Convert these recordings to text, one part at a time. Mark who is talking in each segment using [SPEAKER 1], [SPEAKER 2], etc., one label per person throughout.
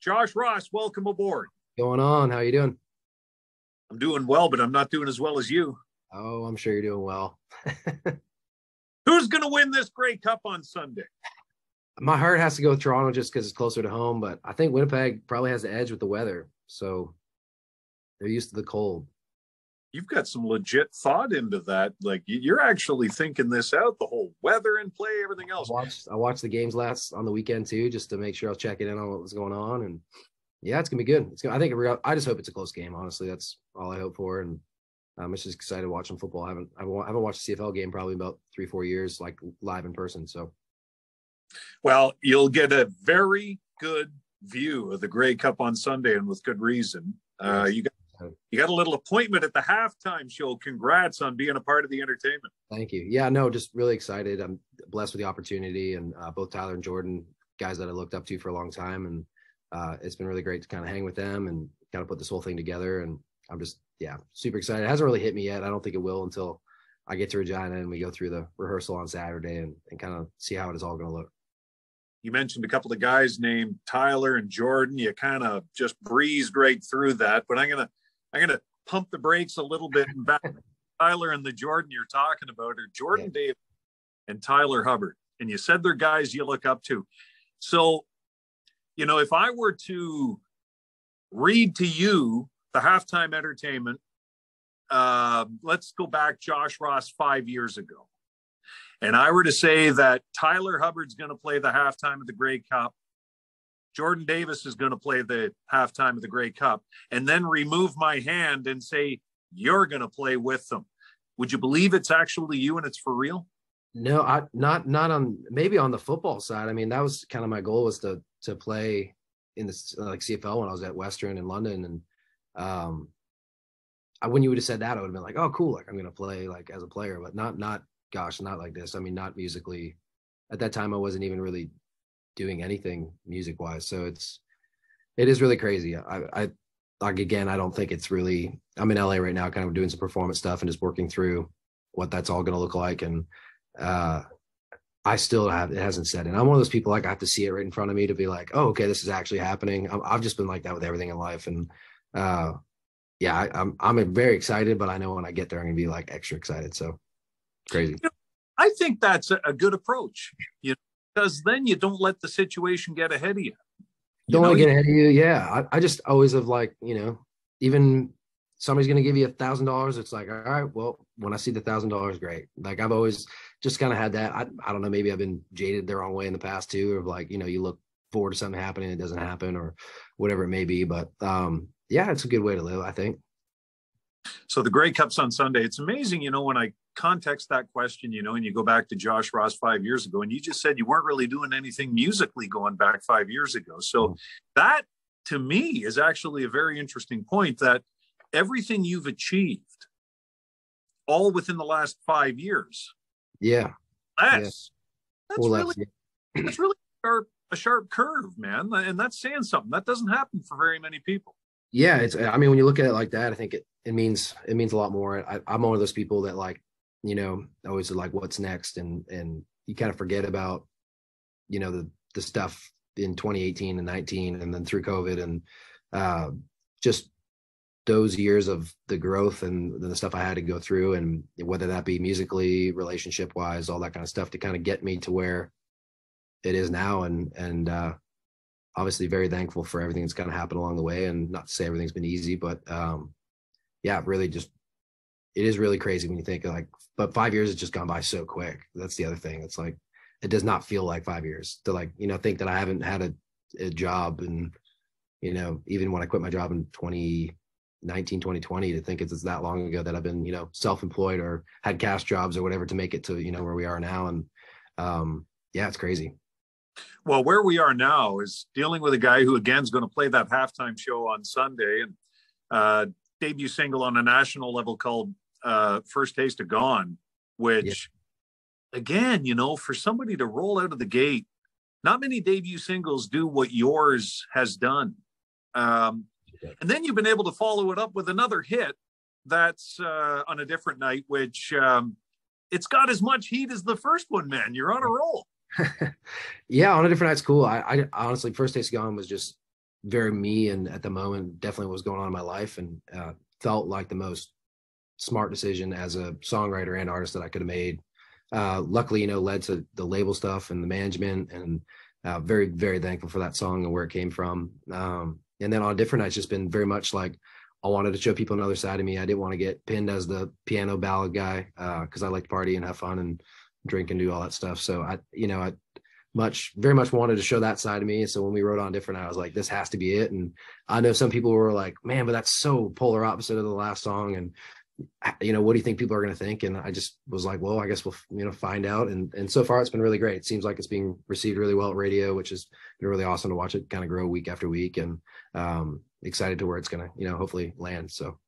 [SPEAKER 1] Josh Ross, welcome aboard.
[SPEAKER 2] Going on? How you doing?
[SPEAKER 1] I'm doing well, but I'm not doing as well as you.
[SPEAKER 2] Oh, I'm sure you're doing well.
[SPEAKER 1] Who's going to win this Grey Cup on Sunday?
[SPEAKER 2] My heart has to go with Toronto just because it's closer to home, but I think Winnipeg probably has the edge with the weather. So they're used to the cold.
[SPEAKER 1] You've got some legit thought into that. Like you're actually thinking this out, the whole weather in play, everything else.
[SPEAKER 2] I watched the games last on the weekend too, just to make sure I was checking in on what was going on. And yeah, it's gonna be good. I just hope it's a close game. Honestly, that's all I hope for. And I'm just excited watching football. I haven't watched a CFL game probably about 3-4 years, like live in person. So,
[SPEAKER 1] well, you'll get a very good view of the Grey Cup on Sunday, and with good reason.
[SPEAKER 2] Yes.
[SPEAKER 1] You got a little appointment at the halftime show. Congrats on being a part of the entertainment.
[SPEAKER 2] Thank you. Yeah, no, just really excited. I'm blessed with the opportunity, and both Tyler and Jordan, guys that I looked up to for a long time, and it's been really great to kind of hang with them and kind of put this whole thing together. And I'm just, super excited. It hasn't really hit me yet. I don't think it will until I get to Regina and we go through the rehearsal on Saturday and kind of see how it is all going to look.
[SPEAKER 1] You mentioned a couple of guys named Tyler and Jordan. You kind of just breezed right through that, but I'm gonna pump the brakes a little bit and back Tyler and the Jordan you're talking about are Jordan Davis and Tyler Hubbard. And you said they're guys you look up to. So, if I were to read to you the halftime entertainment, let's go back Josh Ross 5 years ago. And I were to say that Tyler Hubbard's going to play the halftime of the Grey Cup, Jordan Davis is going to play the halftime of the Grey Cup, and then remove my hand and say, you're going to play with them. Would you believe it's actually you and it's for real?
[SPEAKER 2] No, not on, maybe on the football side. I mean, that was kind of my goal, was to play in this like CFL when I was at Western in London. And when you would have said that, I would have been like, oh, cool. Like I'm going to play like as a player, but not like this. I mean, not musically. At that time, I wasn't even really doing anything music wise. So it is really crazy. I like, again, I don't think it's really, I'm in LA right now, kind of doing some performance stuff and just working through what that's all going to look like. And I still it hasn't set in. I'm one of those people, like I have to see it right in front of me to be like, oh, okay, this is actually happening. I've just been like that with everything in life. And I'm very excited, but I know when I get there, I'm gonna be like extra excited. So crazy.
[SPEAKER 1] I think that's a good approach, because then you don't let the situation get ahead of you.
[SPEAKER 2] Don't want to get ahead of you. Yeah. I just always have like, even somebody's going to give you $1,000. It's like, all right, well, when I see the $1,000, great. Like I've always just kind of had that. I don't know, maybe I've been jaded the wrong way in the past too, of like, you look forward to something happening, it doesn't happen or whatever it may be. But it's a good way to live, I think.
[SPEAKER 1] So the Grey Cup's on Sunday. It's amazing, when I context that question, and you go back to Josh Ross 5 years ago, and you just said you weren't really doing anything musically going back 5 years ago. So that, to me, is actually a very interesting point, that everything you've achieved all within the last 5 years.
[SPEAKER 2] Yeah.
[SPEAKER 1] That's really a sharp curve, man. And that's saying something. That doesn't happen for very many people.
[SPEAKER 2] Yeah, when you look at it like that, I think it means a lot more. I'm one of those people that like, always like what's next, and you kind of forget about, the stuff in 2018 and 19 and then through COVID and just those years of the growth and the stuff I had to go through, and whether that be musically, relationship wise, all that kind of stuff to kind of get me to where it is now. And obviously very thankful for everything that's kind of happened along the way, and not to say everything's been easy, but really just, it is really crazy when you think like, but 5 years has just gone by so quick. That's the other thing. It's like, it does not feel like 5 years to like, think that I haven't had a job, and, even when I quit my job in 2019, 2020, to think it's that long ago that I've been, self-employed or had cash jobs or whatever to make it to, where we are now. And it's crazy.
[SPEAKER 1] Well, where we are now is dealing with a guy who, again, is going to play that halftime show on Sunday, and debut single on a national level called First Taste of Gone, which, again, for somebody to roll out of the gate, not many debut singles do what yours has done. And then you've been able to follow it up with another hit that's on a different night, which it's got as much heat as the first one, man. You're on a roll.
[SPEAKER 2] Yeah, on a different night's cool. I honestly, First Taste Gone was just very me, and at the moment definitely what was going on in my life, and felt like the most smart decision as a songwriter and artist that I could have made. Luckily, led to the label stuff and the management, and very, very thankful for that song and where it came from. And then on different nights, just been very much like I wanted to show people another side of me. I didn't want to get pinned as the piano ballad guy because I like to party and have fun and drink and do all that stuff. So I very much wanted to show that side of me. So when we wrote On Different, I was like, this has to be it. And I know some people were like, man, but that's so polar opposite of the last song. And what do you think people are going to think? And I just was like, well, I guess we'll find out. And so far it's been really great. It seems like it's being received really well at radio, which has been really awesome to watch it kind of grow week after week, and excited to where it's going to, hopefully land. So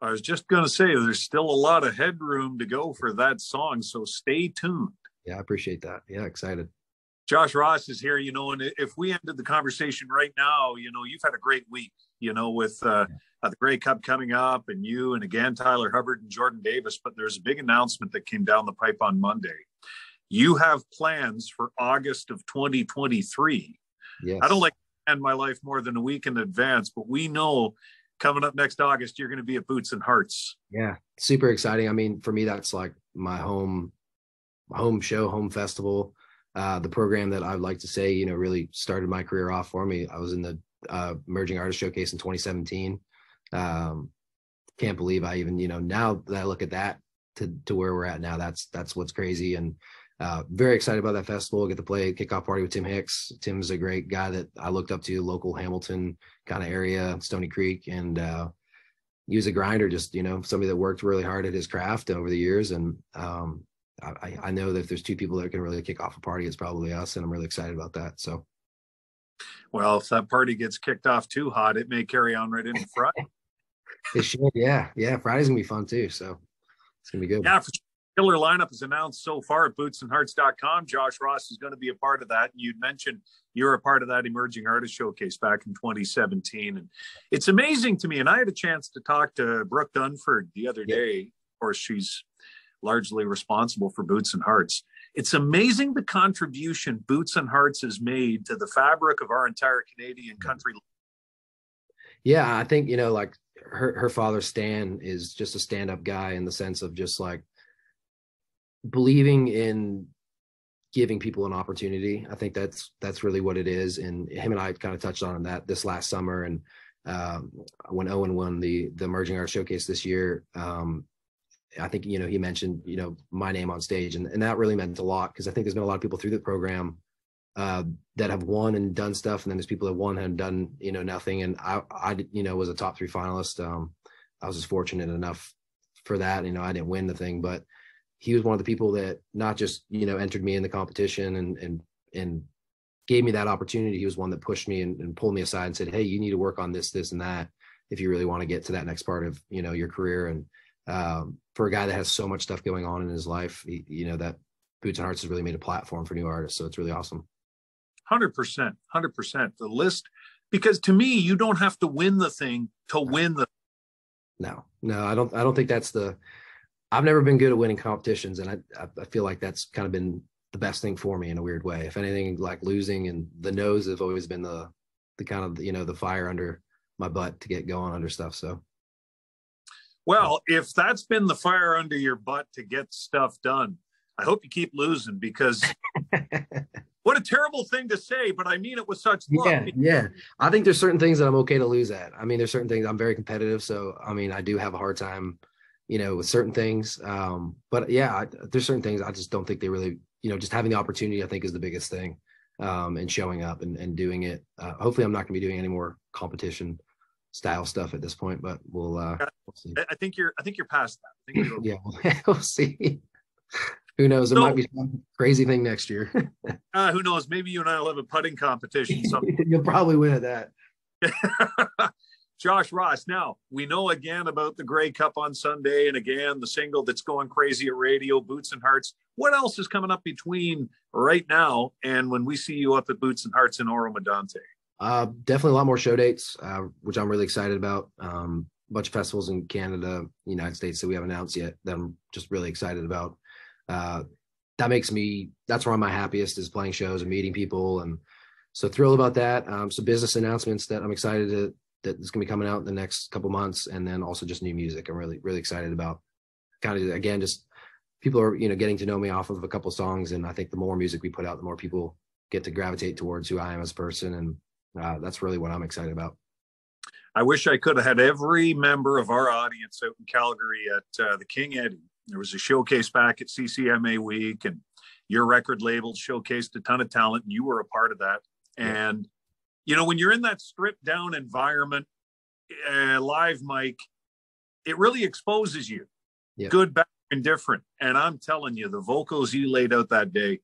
[SPEAKER 1] I was just going to say, there's still a lot of headroom to go for that song. So stay tuned.
[SPEAKER 2] Yeah, I appreciate that. Yeah. Excited.
[SPEAKER 1] Josh Ross is here, and if we ended the conversation right now, you've had a great week, with the Grey Cup coming up, and you, and again, Tyler Hubbard and Jordan Davis. But there's a big announcement that came down the pipe on Monday. You have plans for August of 2023.
[SPEAKER 2] Yes.
[SPEAKER 1] I don't like to plan my life more than a week in advance, but we know coming up next August, you're going to be at Boots and Hearts.
[SPEAKER 2] Yeah, super exciting. I mean, for me, that's like my home show, home festival. The program that I'd like to say, really started my career off for me. I was in the Emerging Artist Showcase in 2017. Can't believe I even, now that I look at that to where we're at now, that's what's crazy. And very excited about that festival. Get to play kickoff party with Tim Hicks. Tim's a great guy that I looked up to, local Hamilton kind of area, Stony Creek. And he was a grinder, just, somebody that worked really hard at his craft over the years. And I know that if there's two people that can really kick off a party, it's probably us, and I'm really excited about that. So,
[SPEAKER 1] well, if that party gets kicked off too hot, it may carry on right into Friday.
[SPEAKER 2] It should, yeah. Friday's gonna be fun too, so it's gonna be good.
[SPEAKER 1] Yeah, killer lineup is announced so far at bootsandhearts.com. Josh Ross is going to be a part of that. And you'd mentioned you were a part of that Emerging Artist Showcase back in 2017, and it's amazing to me. And I had a chance to talk to Brooke Dunford the other day. Of course, she's largely responsible for Boots and Hearts. It's amazing the contribution Boots and Hearts has made to the fabric of our entire Canadian country.
[SPEAKER 2] Yeah, I think, like her father, Stan, is just a stand-up guy in the sense of just like believing in giving people an opportunity. I think that's really what it is. And him and I kind of touched on that this last summer. And when Owen won the Emerging Arts Showcase this year, I think, he mentioned, my name on stage, and that really meant a lot, because I think there's been a lot of people through the program that have won and done stuff. And then there's people that won and done, nothing. And I was a top 3 finalist. I was just fortunate enough for that. I didn't win the thing, but he was one of the people that not just, entered me in the competition and gave me that opportunity. He was one that pushed me and pulled me aside and said, hey, you need to work on this, this, and that if you really want to get to that next part of, your career. And for a guy that has so much stuff going on in his life, that Boots and Hearts has really made a platform for new artists. So it's really awesome.
[SPEAKER 1] 100%. The list, because to me, you don't have to win the thing to win the.
[SPEAKER 2] No, I don't think that's I've never been good at winning competitions. And I feel like that's kind of been the best thing for me in a weird way. If anything, like losing and the no's have always been the kind of, the fire under my butt to get going under stuff. So.
[SPEAKER 1] Well, if that's been the fire under your butt to get stuff done, I hope you keep losing, because what a terrible thing to say, but I mean it with such love.
[SPEAKER 2] Yeah. I think there's certain things that I'm okay to lose at. I mean, there's certain things I'm very competitive. So, I mean, I do have a hard time, with certain things. But yeah, there's certain things I just don't think they really, just having the opportunity, I think, is the biggest thing. And showing up and doing it. Hopefully I'm not going to be doing any more competition style stuff at this point, but we'll see.
[SPEAKER 1] I think you're past that. I think
[SPEAKER 2] yeah, we'll see. Who knows? There might be some crazy thing next year.
[SPEAKER 1] Who knows? Maybe you and I will have a putting competition.
[SPEAKER 2] You'll probably win at
[SPEAKER 1] that. Josh Ross. Now we know again about the Grey Cup on Sunday, and again the single that's going crazy at radio, Boots and Hearts. What else is coming up between right now and when we see you up at Boots and Hearts in Oro Medonte?
[SPEAKER 2] Definitely a lot more show dates, which I'm really excited about. A bunch of festivals in Canada, United States that we haven't announced yet that I'm just really excited about. That's where I'm my happiest, is playing shows and meeting people. And So thrilled about that. Some business announcements that I'm excited that is going to be coming out in the next couple months, and then also just new music. I'm really, really excited about. Kind of, again, just people are, getting to know me off of a couple songs, and I think the more music we put out, the more people get to gravitate towards who I am as a person, and that's really what I'm excited about.
[SPEAKER 1] I wish I could have had every member of our audience out in Calgary at the King Eddie. There was a showcase back at CCMA week, and your record label showcased a ton of talent, and you were a part of that.
[SPEAKER 2] Yeah.
[SPEAKER 1] And, when you're in that stripped down environment, live mic, it really exposes you, good, bad, and different. And I'm telling you, the vocals you laid out that day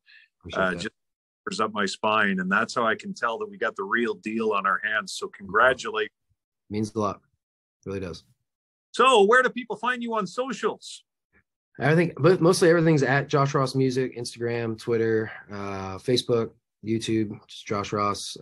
[SPEAKER 1] just up my spine. And that's how I can tell that we got the real deal on our hands. So congratulations.
[SPEAKER 2] Means a lot. It really does.
[SPEAKER 1] So where do people find you on socials?
[SPEAKER 2] But mostly everything's at Josh Ross Music, Instagram, Twitter, Facebook, YouTube, just Josh Ross.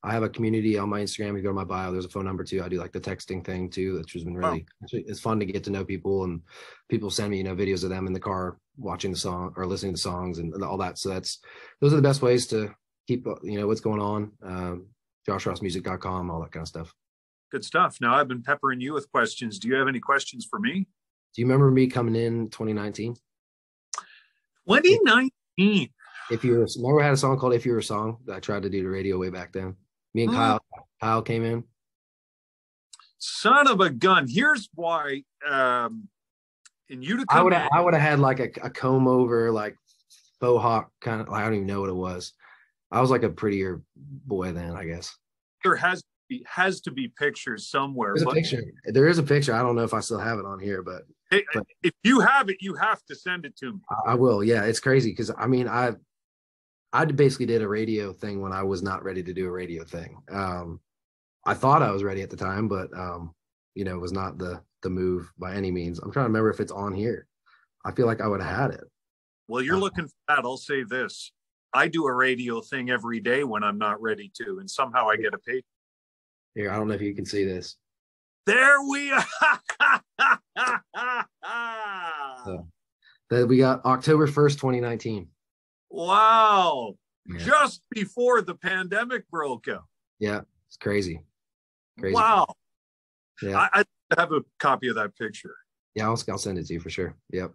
[SPEAKER 2] I have a community on my Instagram. You go to my bio, there's a phone number too. I do like the texting thing too, which has been really, it's fun to get to know people, and people send me, videos of them in the car watching the song or listening to songs and all that. So those are the best ways to keep, what's going on. JoshRossMusic.com, all that kind of stuff.
[SPEAKER 1] Good stuff. Now I've been peppering you with questions. Do you have any questions for me?
[SPEAKER 2] Do you remember me coming in 2019?
[SPEAKER 1] 2019.
[SPEAKER 2] Remember I had a song called If You Were a Song that I tried to do the radio way back then. Me and Kyle came in.
[SPEAKER 1] Son of a gun. Here's why. And you to come
[SPEAKER 2] I would have had like a comb over, like faux hawk kind of. I don't even know what it was. I was like a prettier boy then, I guess.
[SPEAKER 1] There has to be pictures somewhere.
[SPEAKER 2] There is a picture. I don't know if I still have it on here, but
[SPEAKER 1] if you have it, you have to send it to me.
[SPEAKER 2] I will. Yeah, it's crazy because I basically did a radio thing when I was not ready to do a radio thing. I thought I was ready at the time, but it was not the move by any means. I'm trying to remember if it's on here. I feel like I would have had it.
[SPEAKER 1] Well, you're looking for that. I'll say this. I do a radio thing every day when I'm not ready to, and somehow I get a pay.
[SPEAKER 2] Here, I don't know if you can see this.
[SPEAKER 1] There we are.
[SPEAKER 2] We got October 1st, 2019.
[SPEAKER 1] Wow. Yeah. Just before the pandemic broke out.
[SPEAKER 2] Yeah, it's crazy.
[SPEAKER 1] Wow.
[SPEAKER 2] Yeah.
[SPEAKER 1] I have a copy of that picture.
[SPEAKER 2] Yeah, I'll send it to you for sure. Yep.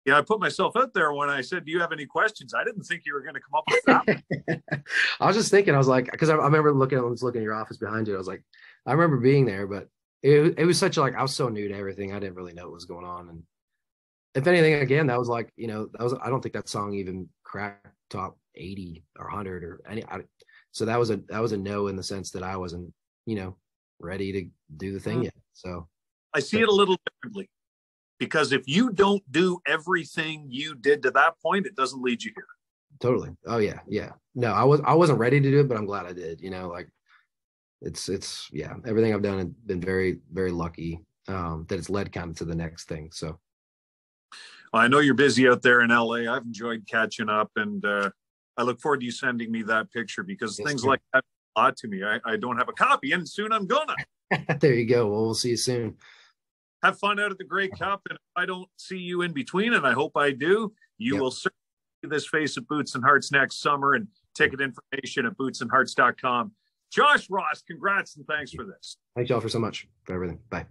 [SPEAKER 1] Yeah, I put myself out there when I said, do you have any questions? I didn't think you were going to come up with that.
[SPEAKER 2] I was just thinking, I was like, because I remember looking at your office behind you. I was like, I remember being there, but it was such I was so new to everything. I didn't really know what was going on. And if anything, again, that was like, I don't think that song even cracked top 80 or 100 or any. So that was a no in the sense that I wasn't, ready to do the thing yet. So
[SPEAKER 1] I see it a little differently. Because if you don't do everything you did to that point, it doesn't lead you here.
[SPEAKER 2] Totally. Oh yeah. Yeah. No, I wasn't ready to do it, but I'm glad I did. It's everything I've done has been very, very lucky that it's led kind of to the next thing. So.
[SPEAKER 1] Well, I know you're busy out there in LA. I've enjoyed catching up, and I look forward to you sending me that picture because things like that mean a lot to me. I don't have a copy, and soon I'm gonna.
[SPEAKER 2] There you go. Well, we'll see you soon.
[SPEAKER 1] Have fun out at the Grey Cup, and if I don't see you in between, and I hope I do, you will certainly see this face at Boots and Hearts next summer, and ticket information at bootsandhearts.com. Josh Ross, congrats and thanks for this.
[SPEAKER 2] Thank y'all for so much for everything. Bye.